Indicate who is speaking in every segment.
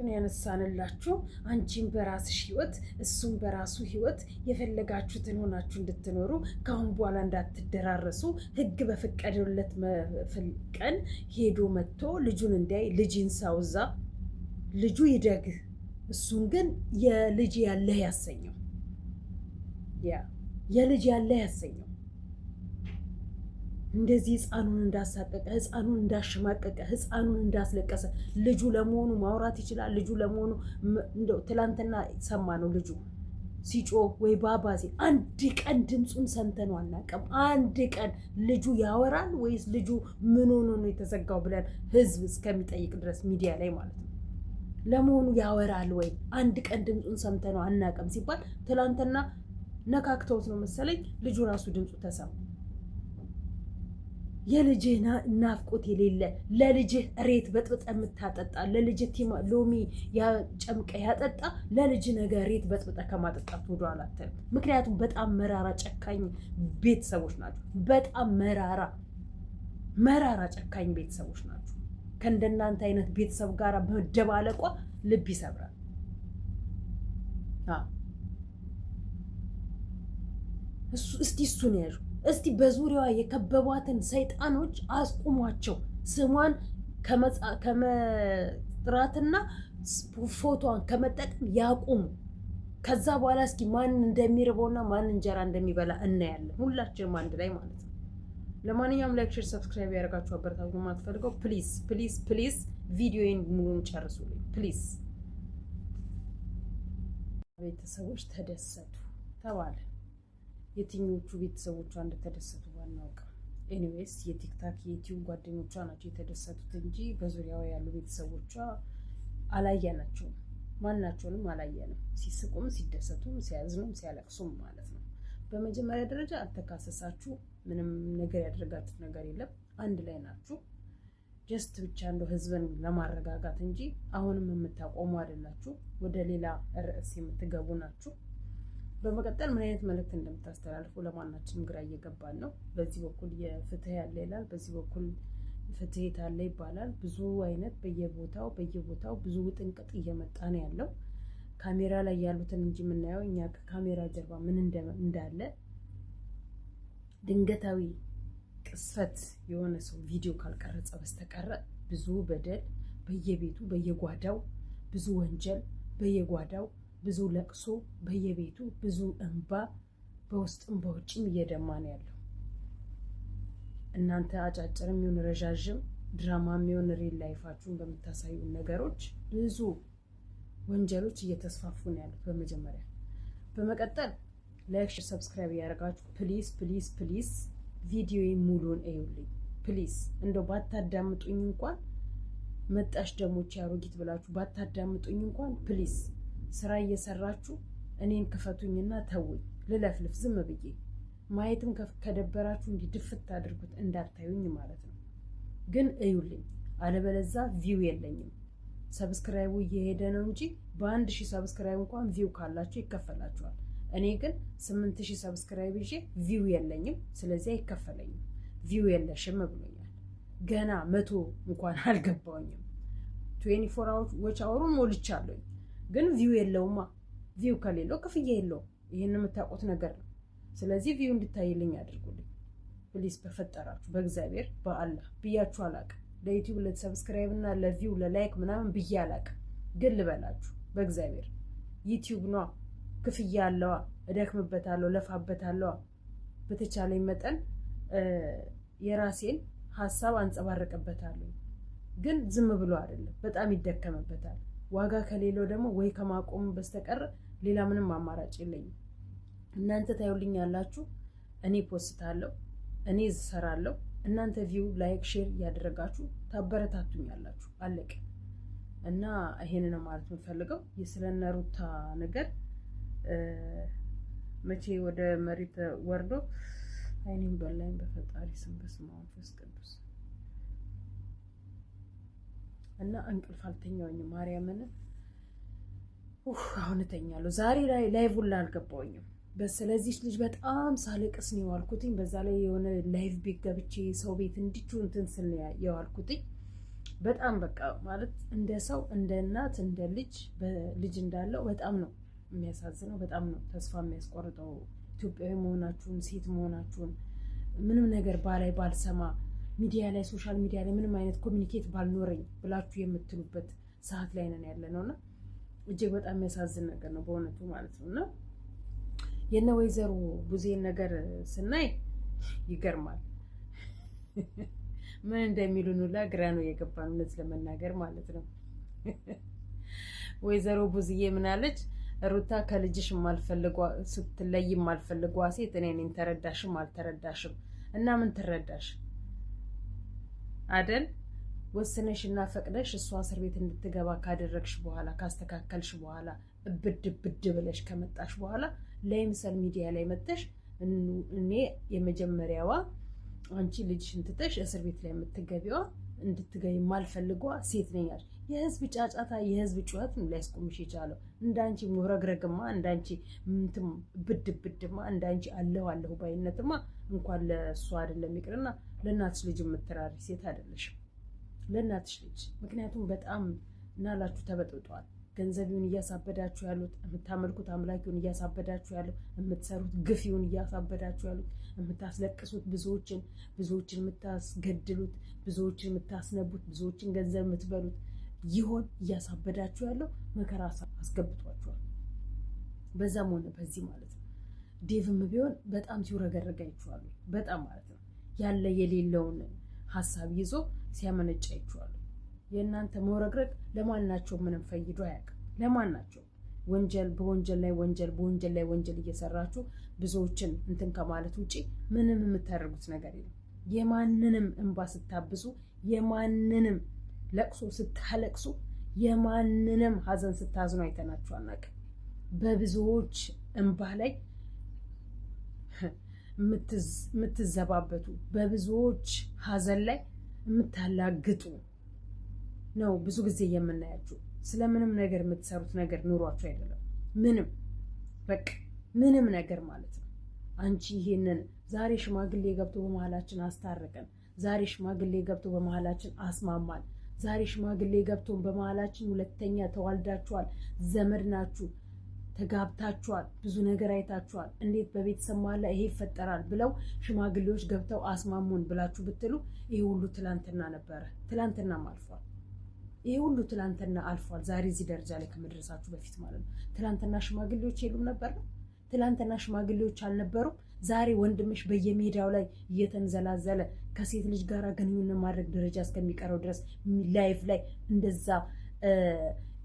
Speaker 1: ያነሳንላችሁ አንቺን በራስሽ ህይወት እሱም በራሱ ህይወት የፈለጋችሁትን ሆናችሁ እንድትኖሩ ካሁን በኋላ እንዳትደራረሱ ህግ በፈቀደለት ቀን ሄዶ መጥቶ ልጁን እንዲያይ ልጅን ሳውዛ ልጁ ይደግ እሱን ግን የልጅ ያለህ ያሰኘው የልጅ ያለህ ያሰኘው እንደዚህ ህፃኑን እንዳሳቀቀ ህፃኑን እንዳሸማቀቀ ህፃኑን እንዳስለቀሰ ልጁ ለመሆኑ ማውራት ይችላል? ልጁ ለመሆኑ እንደው ትላንትና ሰማ ነው ልጁ ሲጮህ ወይ ባባ ሲል አንድ ቀን ድምፁን ሰምተነው አናውቅም። አንድ ቀን ልጁ ያወራል ወይስ ልጁ ምን ሆኖ ነው የተዘጋው ብለን ህዝብ እስከሚጠይቅ ድረስ ሚዲያ ላይ ማለት ነው። ለመሆኑ ያወራል ወይ? አንድ ቀን ድምፁን ሰምተነው አናውቅም ሲባል ትላንትና ነካክተውት ነው መሰለኝ ልጁ ራሱ ድምፁ ተሰማ። የልጅህ ናፍቆት የሌለ ለልጅህ ሬት በጥብጠ የምታጠጣ ለልጅህ ሎሚ ጨምቀ ያጠጣ ለልጅ ነገር ሬት በጥብጠ ከማጠጣት ወደ ኋላ አትልም። ምክንያቱም በጣም መራራ ጨካኝ ቤተሰቦች ናቸው። በጣም መራራ ጨካኝ ቤተሰቦች ናቸው። ከእንደናንተ አይነት ቤተሰብ ጋር መደባለቋ ልብ ይሰብራል። እስቲ እሱን ያዡ። እስቲ በዙሪያዋ የከበቧትን ሰይጣኖች አስቁሟቸው። ስሟን ከመጥራትና ፎቶዋን ከመጠቀም ያቁሙ። ከዛ በኋላ እስኪ ማን እንደሚርበውና ማን እንጀራ እንደሚበላ እናያለን፣ ሁላችንም አንድ ላይ ማለት ነው። ለማንኛውም ላይክ፣ ሼር፣ ሰብስክራይብ ያደርጋችሁ አበረታችሁ ነው የማትፈልገው። ፕሊዝ ፕሊዝ ፕሊዝ ቪዲዮዬን ሙሉን ጨርሱልኝ ፕሊዝ። ቤተሰቦች ተደሰቱ ተባለ። የትኞቹ ቤተሰቦቿ እንደተደሰቱ ባናውቅም ኤኒዌይስ የቲክታክ የዩቲዩብ ጓደኞቿ ናቸው የተደሰቱት እንጂ በዙሪያው ያሉ ቤተሰቦቿ አላየናቸውም። ማናቸውንም አላየንም። ሲስቁም ሲደሰቱም ሲያዝኑም ሲያለቅሱም ማለት ነው። በመጀመሪያ ደረጃ አልተካሰሳችሁ፣ ምንም ነገር ያደረጋችሁት ነገር የለም። አንድ ላይ ናችሁ። ጀስት ብቻ እንደው ህዝብን ለማረጋጋት እንጂ አሁንም የምታቆሙ አይደላችሁ። ወደ ሌላ ርዕስ የምትገቡ ናችሁ። በመቀጠል ምን አይነት መልእክት እንደምታስተላልፉ ለማናችንም ግራ እየገባን ነው። በዚህ በኩል የፍትህ ያለ ይላል፣ በዚህ በኩል ፍትህ የታለ ይባላል። ብዙ አይነት በየቦታው ብዙ ውጥንቅጥ እየመጣ ነው ያለው። ካሜራ ላይ ያሉትን እንጂ የምናየው እኛ ከካሜራ ጀርባ ምን እንዳለ ድንገታዊ ቅስፈት የሆነ ሰው ቪዲዮ ካልቀረጸ በስተቀረ ብዙ በደል በየቤቱ በየጓዳው፣ ብዙ ወንጀል በየጓዳው፣ ብዙ ለቅሶ በየቤቱ፣ ብዙ እንባ በውስጥም በውጭም እየደማ ነው ያለው። እናንተ አጫጭርም ይሁን ረዣዥም ድራማም ይሁን ሪል ላይፋችሁን በምታሳዩ ነገሮች ብዙ ወንጀሎች እየተስፋፉ ነው ያሉት። በመቀጠል ላይክ፣ ሼር፣ ሰብስክራይብ ያደርጋችሁ ፕሊዝ ፕሊዝ ፕሊዝ ቪዲዮ ሙሉን እዩልኝ ፕሊዝ። እንደው ባታዳምጡኝ እንኳን መጣሽ ደሞች ያሮጊት ብላችሁ ባታዳምጡኝ እንኳን ፕሊዝ ስራ እየሰራችሁ እኔን ክፈቱኝና ተውኝ ልለፍልፍ ዝም ብዬ። ማየትም ከደበራችሁ እንዲህ ድፍት አድርጉት እንዳታዩኝ ማለት ነው። ግን እዩልኝ፣ አለበለዛ ቪው የለኝም። ሰብስክራይቡ እየሄደ ነው እንጂ በ1000 ሰብስክራይብ እንኳን ቪው ካላችሁ ይከፈላችኋል። እኔ ግን 8000 ሰብስክራይብ ይዤ ቪው የለኝም፣ ስለዚህ አይከፈለኝም። ቪው የለሽም ብሎኛል። ገና 100 እንኳን አልገባውኝም። 24 ዎች አወሩን ሞልቻለሁ፣ ግን ቪው የለውማ። ቪው ከሌለው ክፍያ የለውም። ይሄን የምታውቁት ነገር ነው። ስለዚህ ቪው እንድታይልኝ አድርጉልኝ ፕሊዝ፣ በፈጠራችሁ በእግዚአብሔር በአላህ ብያችሁ አላውቅም። ለዩቲዩብ ለሰብስክራይብ እና ለቪው ለላይክ ምናምን ብዬ አላውቅም። ግን ልበላችሁ በእግዚአብሔር ዩቲዩብ ነው፣ ክፍያ አለዋ፣ እደክምበታለሁ፣ ለፋበታለሁ። በተቻለኝ መጠን የራሴን ሀሳብ አንጸባረቅበታለሁ። ግን ዝም ብሎ አይደለም፣ በጣም ይደከምበታል። ዋጋ ከሌለው ደግሞ ወይ ከማቆም በስተቀር ሌላ ምንም አማራጭ የለኝም። እናንተ ታዩልኝ ያላችሁ፣ እኔ ፖስታለሁ፣ እኔ እሰራለሁ። እናንተ ቪው ላይክ ሼር እያደረጋችሁ ታበረታቱኝ ያላችሁ፣ አለቀ። እና ይሄንን ማለት የምፈልገው የስለነ ሩታ ነገር መቼ ወደ መሬት ወርዶ አይኔም በላይም በፈጣሪ ስም በስመ አብ ወመንፈስ ቅዱስ እና እንቅልፍ አልተኛውኝም። ማርያምን አሁን እተኛለሁ። ዛሬ ላይ ላይቭ ሁላ አልገባሁኝም። ስለዚህ ልጅ በጣም ሳለቅስ ነው የዋልኩትኝ። በዛ ላይ የሆነ ላይቭ ቤት ገብቼ ሰው ቤት እንዲቹ እንትን ስል ነው የዋልኩትኝ። በጣም በቃ ማለት እንደ ሰው እንደ እናት እንደ ልጅ እንዳለው በጣም ነው የሚያሳዝነው። በጣም ነው ተስፋ የሚያስቆርጠው። ኢትዮጵያዊ መሆናችሁን ሴት መሆናችሁን ምንም ነገር ባላይ ባልሰማ ሚዲያ ላይ ሶሻል ሚዲያ ላይ ምንም አይነት ኮሚኒኬት ባልኖረኝ ብላችሁ የምትሉበት ሰዓት ላይ ነን ያለ ነውና እጅግ በጣም የሚያሳዝን ነገር ነው በእውነቱ ማለት ነውና የነ ወይዘሮ ቡዜን ነገር ስናይ ይገርማል። ምን እንደሚሉን ሁላ ግራ ነው የገባን እውነት ለመናገር ማለት ነው። ወይዘሮ ቡዝዬ ምን አለች? ሩታ ከልጅሽ ማልፈልጓ ስትለይ ማልፈልጓ ሴት እኔ ነኝ። ተረዳሽም አልተረዳሽም እና ምን ትረዳሽ አይደል? ወስነሽና ፈቅደሽ እሷ እስር ቤት እንድትገባ ካደረግሽ በኋላ ካስተካከልሽ በኋላ ብድ ብለሽ ከመጣሽ በኋላ ለምሳሌ ሚዲያ ላይ መጥተሽ እኔ የመጀመሪያዋ አንቺ ልጅሽን ትተሽ እስር ቤት ላይ የምትገቢዋ እንድትገቢ ማልፈልጓ ሴት ነኝ አልሽ። የህዝብ ጫጫታ የህዝብ ጩኸት ነው ሊያስቆምሽ የቻለው። እንዳንቺ ሙረግረግማ እንዳንቺ ምንትም ብድማ እንዳንቺ አለሁ ባይነትማ እንኳን ለሷ አይደለም ይቅርና ለእናትሽ ልጅ የምትራሪ ሴት አይደለሽም። ለእናትሽ ልጅ ምክንያቱም በጣም ናላችሁ ተበጥጧል። ገንዘቢውን እያሳበዳችሁ ያሉት የምታመልኩት አምላኪውን እያሳበዳችሁ ያሉት የምትሰሩት ግፊውን እያሳበዳችሁ ያሉት የምታስለቅሱት ብዙዎችን የምታስገድሉት ብዙዎችን የምታስነቡት ብዙዎችን ገንዘብ የምትበሉት ይሆን እያሳበዳችሁ ያለው መከራ አስገብቷችኋል። በዛም ሆነ በዚህ ማለት ነው። ዴቭም ቢሆን በጣም ሲውረገረጋ ይችዋሉ። በጣም ማለት ነው ያለ የሌለውን ሀሳብ ይዞ ሲያመነጫ ይችዋሉ። የእናንተ መውረግረግ ለማናቸው ምንም ፈይዶ አያውቅም። ለማናቸው ወንጀል በወንጀል ላይ ወንጀል እየሰራችሁ ብዙዎችን እንትን ከማለት ውጪ ምንም የምታደርጉት ነገር የለም። የማንንም እንባ ስታብሱ፣ የማንንም ለቅሶ ስታለቅሱ፣ የማንንም ሀዘን ስታዝኑ አይተናችሁ አናውቅም። በብዙዎች እንባ ላይ የምትዘባበቱ፣ በብዙዎች ሀዘን ላይ የምታላግጡ ነው ብዙ ጊዜ የምናያችሁ። ስለምንም ነገር የምትሰሩት ነገር ኑሯችሁ አይደለም። ምንም ነገር ማለት ነው። አንቺ ይሄንን ዛሬ ሽማግሌ ገብቶ በመሃላችን አስታረቀን፣ ዛሬ ሽማግሌ ገብቶ በመሃላችን አስማማን፣ ዛሬ ሽማግሌ ገብቶ በመሃላችን ሁለተኛ ተዋልዳችኋል፣ ዘመድ ናችሁ፣ ተጋብታችኋል፣ ብዙ ነገር አይታችኋል፣ እንዴት በቤተሰብ መሀል ይሄ ይፈጠራል ብለው ሽማግሌዎች ገብተው አስማሙን ብላችሁ ብትሉ ይሄ ሁሉ ትላንትና ነበረ። ትላንትናም አልፏል። ይሄ ሁሉ ትላንትና አልፏል። ዛሬ እዚህ ደረጃ ላይ ከመድረሳችሁ በፊት ማለት ነው። ትላንትና ሽማግሌዎች የሉም ነበር ነው? ትላንትና ሽማግሌዎች አልነበሩም? ዛሬ ወንድምሽ በየሜዳው ላይ እየተንዘላዘለ ከሴት ልጅ ጋር ግንኙነት ማድረግ ደረጃ እስከሚቀረው ድረስ ላይፍ ላይ እንደዛ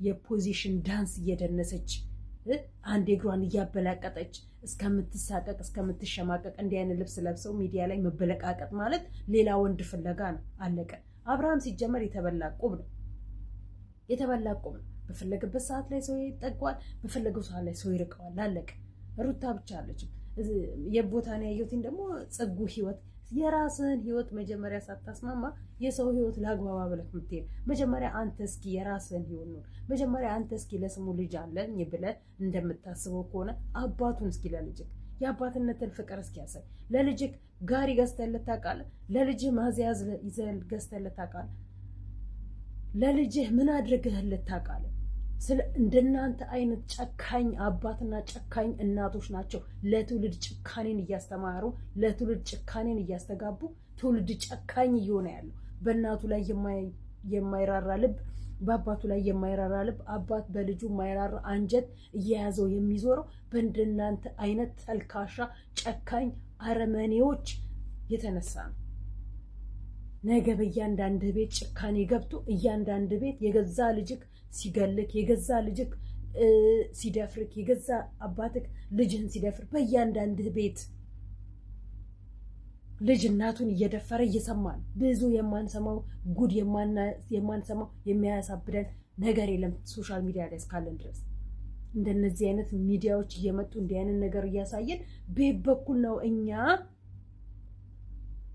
Speaker 1: የፖዚሽን ዳንስ እየደነሰች አንድ እግሯን እያበላቀጠች እስከምትሳቀቅ እስከምትሸማቀቅ እንዲህ አይነት ልብስ ለብሰው ሚዲያ ላይ መበለቃቀጥ ማለት ሌላ ወንድ ፍለጋ ነው። አለቀ። አብርሃም ሲጀመር የተበላ ቁብ ነው። በፈለገበት ሰዓት ላይ ሰው ይጠጓል፣ በፈለገው ሰዓት ላይ ሰው ይርቀዋል። አለቀ። ሩታ ብቻ አለችም የቦታ ነው ያየሁትን ደግሞ ጽጉ ህይወት የራስህን ህይወት መጀመሪያ ሳታስማማ የሰው ህይወት ላግባባ ብለህ የምትሄድ መጀመሪያ አንተ እስኪ የራስህን ህይወት ነው። መጀመሪያ አንተ እስኪ ለስሙ ልጅ አለኝ ብለህ እንደምታስበው ከሆነ አባቱን እስኪ ለልጅህ የአባትነትን ፍቅር እስኪ ያሳይ። ለልጅህ ጋሪ ገዝተህለት ታውቃለህ? ለልጅህ ማዝያዝ ይዘህ ገዝተህለት ታውቃለህ? ለልጅህ ምን አድርገህለት ታውቃለህ? እንደናንተ አይነት ጨካኝ አባትና ጨካኝ እናቶች ናቸው ለትውልድ ጭካኔን እያስተማሩ ለትውልድ ጭካኔን እያስተጋቡ ትውልድ ጨካኝ እየሆነ ያለው። በእናቱ ላይ የማይራራ ልብ፣ በአባቱ ላይ የማይራራ ልብ፣ አባት በልጁ የማይራራ አንጀት እየያዘው የሚዞረው በእንደናንተ አይነት ተልካሻ ጨካኝ አረመኔዎች የተነሳ ነው። ነገ በእያንዳንድ ቤት ጭካኔ ገብቶ እያንዳንድ ቤት የገዛ ልጅክ ሲገልክ የገዛ ልጅክ ሲደፍርክ የገዛ አባትክ ልጅህን ሲደፍር በእያንዳንድ ቤት ልጅ እናቱን እየደፈረ እየሰማን ብዙ የማንሰማው ጉድ የማንሰማው የሚያሳብደን ነገር የለም። ሶሻል ሚዲያ ላይ እስካለን ድረስ እንደነዚህ አይነት ሚዲያዎች እየመጡ እንዲህ አይነት ነገር እያሳየን ቤት በኩል ነው እኛ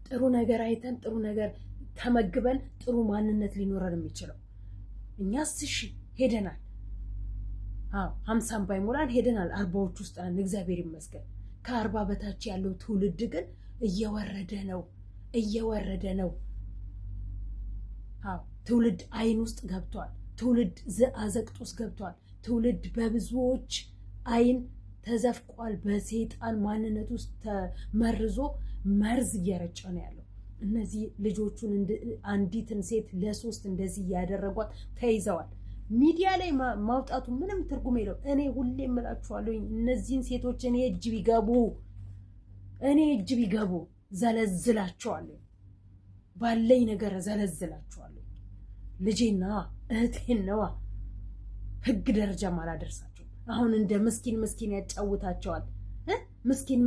Speaker 1: ጥሩ ነገር አይተን ጥሩ ነገር ተመግበን ጥሩ ማንነት ሊኖረን የሚችለው። እኛስ እሺ ሄደናል። 50 ባይሞላን ሄደናል። 40ዎች ውስጥ ነን፣ እግዚአብሔር ይመስገን። ከ40 በታች ያለው ትውልድ ግን እየወረደ ነው። አዎ ትውልድ አይን ውስጥ ገብቷል። ትውልድ አዘቅት ውስጥ ገብቷል። ትውልድ በብዙዎች አይን ተዘፍቋል። በሰይጣን ማንነት ውስጥ ተመርዞ መርዝ እየረጨ ነው ያለው። እነዚህ ልጆቹን አንዲትን ሴት ለ3 እንደዚህ እያደረጓት ተይዘዋል። ሚዲያ ላይ ማውጣቱ ምንም ትርጉም የለው። እኔ ሁሌ እምላችኋለሁ እነዚህን ሴቶች እኔ እጅ ቢገቡ ዘለዝላቸዋለሁ። ባለኝ ነገር ዘለዝላቸዋለሁ። ልጄና እህቴን ነዋ ህግ ደረጃም አላደርሳቸው። አሁን እንደ ምስኪን ያጫውታቸዋል። ምስኪን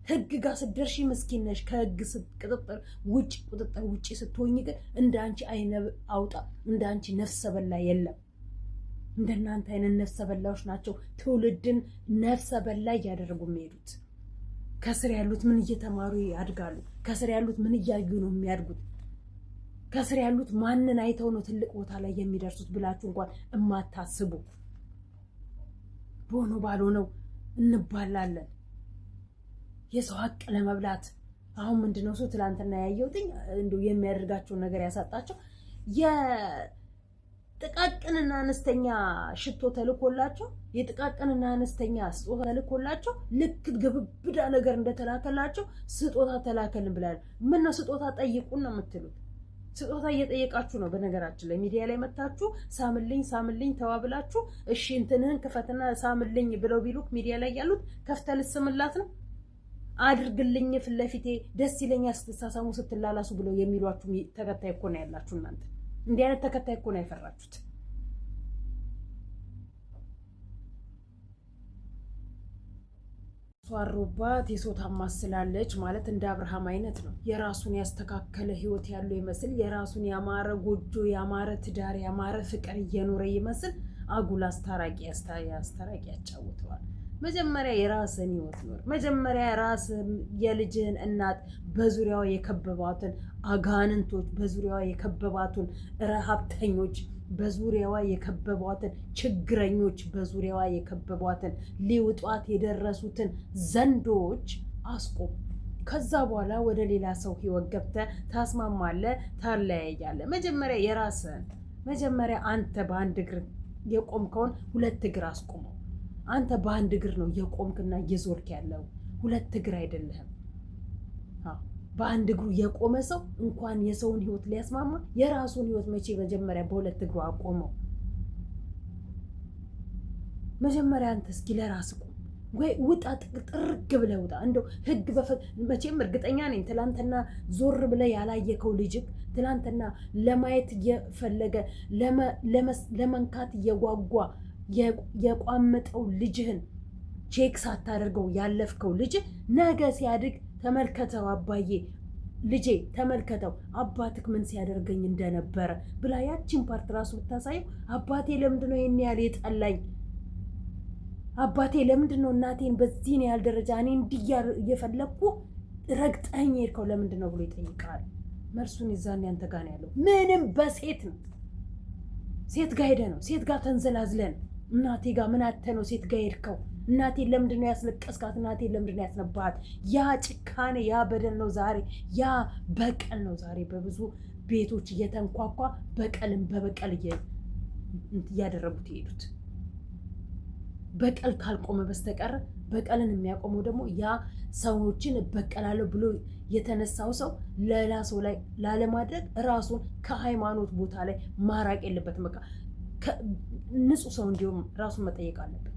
Speaker 1: ህግ ጋር ስትደርሺ ምስኪን ነሽ። ከህግ ቁጥጥር ውጪ ስትሆኝ ግን እንዳንቺ አይነ አውጣ እንዳንቺ ነፍሰ በላ የለም። እንደናንተ አይነት ነፍሰ በላዎች ናቸው ትውልድን ነፍሰ በላ እያደረጉ የሚሄዱት። ከስር ያሉት ምን እየተማሩ ያድጋሉ? ከስር ያሉት ምን እያዩ ነው የሚያድጉት? ከስር ያሉት ማንን አይተው ነው ትልቅ ቦታ ላይ የሚደርሱት ብላችሁ እንኳን እማታስቡ። በሆነው ባልሆነው እንባላለን የሰው ሀቅ ለመብላት። አሁን ምንድነው ሰው ትላንትና ያየሁት እንደው የሚያደርጋቸው ነገር ያሳጣቸው የጥቃቅንና አነስተኛ ሽቶ ተልኮላቸው የጥቃቅንና አነስተኛ ስጦታ ተልኮላቸው ልክ ግብብዳ ነገር እንደተላከላቸው ስጦታ ተላከልን ብላል። ምን ነው ስጦታ ጠይቁን ነው የምትሉት? ስጦታ እየጠየቃችሁ ነው። በነገራችን ላይ ሚዲያ ላይ መታችሁ ሳምልኝ ተዋብላችሁ እሺ እንትንህን ክፈትና ሳምልኝ ብለው ቢሉክ ሚዲያ ላይ ያሉት ከፍተህ ልስምላት ነው። አድርግልኝ ፊት ለፊቴ ደስ ይለኛል ስትሳሳሙ ስትላላሱ ብለው የሚሏችሁ ተከታይ እኮ ነው ያላችሁ እናንተ። እንዲህ አይነት ተከታይ እኮ ነው ያፈራችሁት። ሷሩባት የሶታ ማስላለች ማለት እንደ አብርሃም አይነት ነው። የራሱን ያስተካከለ ህይወት ያለው ይመስል የራሱን ያማረ ጎጆ ያማረ ትዳር ያማረ ፍቅር እየኖረ ይመስል አጉል አስታራቂ ያጫውተዋል። መጀመሪያ የራስን ህይወት ኖር። መጀመሪያ ራስ የልጅህን እናት በዙሪያዋ የከበባትን አጋንንቶች በዙሪያዋ የከበባቱን ረሃብተኞች በዙሪያዋ የከበቧትን ችግረኞች በዙሪያዋ የከበቧትን ሊውጧት የደረሱትን ዘንዶች አስቆም። ከዛ በኋላ ወደ ሌላ ሰው ህይወት ገብተህ ታስማማለህ፣ ታለያያለህ። መጀመሪያ የራስህን መጀመሪያ አንተ በአንድ እግር የቆምከውን 2 እግር አስቆመው። አንተ በአንድ እግር ነው የቆምክና እየዞርክ ያለው፣ 2 እግር አይደለህም። በአንድ እግሩ የቆመ ሰው እንኳን የሰውን ህይወት ሊያስማማ የራሱን ህይወት መቼ መጀመሪያ በ2 እግሩ አቆመው? መጀመሪያ አንተ እስኪ ለራስህ ቆም። ወይ ውጣ፣ ጥርግ ብለህ ውጣ። እንደው ህግ መቼም እርግጠኛ ነኝ ትላንትና ዞር ብለህ ያላየከው ልጅክ ትላንትና ለማየት እየፈለገ ለመንካት እየጓጓ የቋመጠው ልጅህን ቼክ ሳታደርገው ያለፍከው ልጅ ነገ ሲያድግ ተመልከተው አባዬ ልጄ ተመልከተው አባትክ ምን ሲያደርገኝ እንደነበረ ብላ ያቺን ፓርት ራሱ ብታሳየው አባቴ ለምንድነው ይሄን ያህል የጠላኝ? አባቴ ለምንድነው እናቴን በዚህ ያህል ደረጃ እኔ እንዲያር እየፈለኩ ረግጠኝ ሄድከው ለምንድነው ብሎ ይጠይቃል። መልሱን ይዛን ያንተ ጋር ያለው ምንም በሴት ነው። ሴት ጋር ሄደ ነው። ሴት ጋር ተንዘላዝለን እናቴ ጋር ምን አተ ነው ሴት ጋር ሄድከው? እናቴን ለምንድነው ያስለቀስካት? እናቴን ለምንድነው ያስነባት? ያ ጭካኔ ያ በደል ነው ዛሬ፣ ያ በቀል ነው ዛሬ በብዙ ቤቶች እየተንኳኳ በቀልን በበቀል እያደረጉት ይሄዱት። በቀል ካልቆመ በስተቀር በቀልን የሚያቆመው ደግሞ ያ ሰዎችን እበቀላለሁ ብሎ የተነሳው ሰው ሌላ ሰው ላይ ላለማድረግ ራሱን ከሃይማኖት ቦታ ላይ ማራቅ የለበትም። በቃ ንጹህ ሰው እንዲሁም ራሱን መጠየቅ አለበት።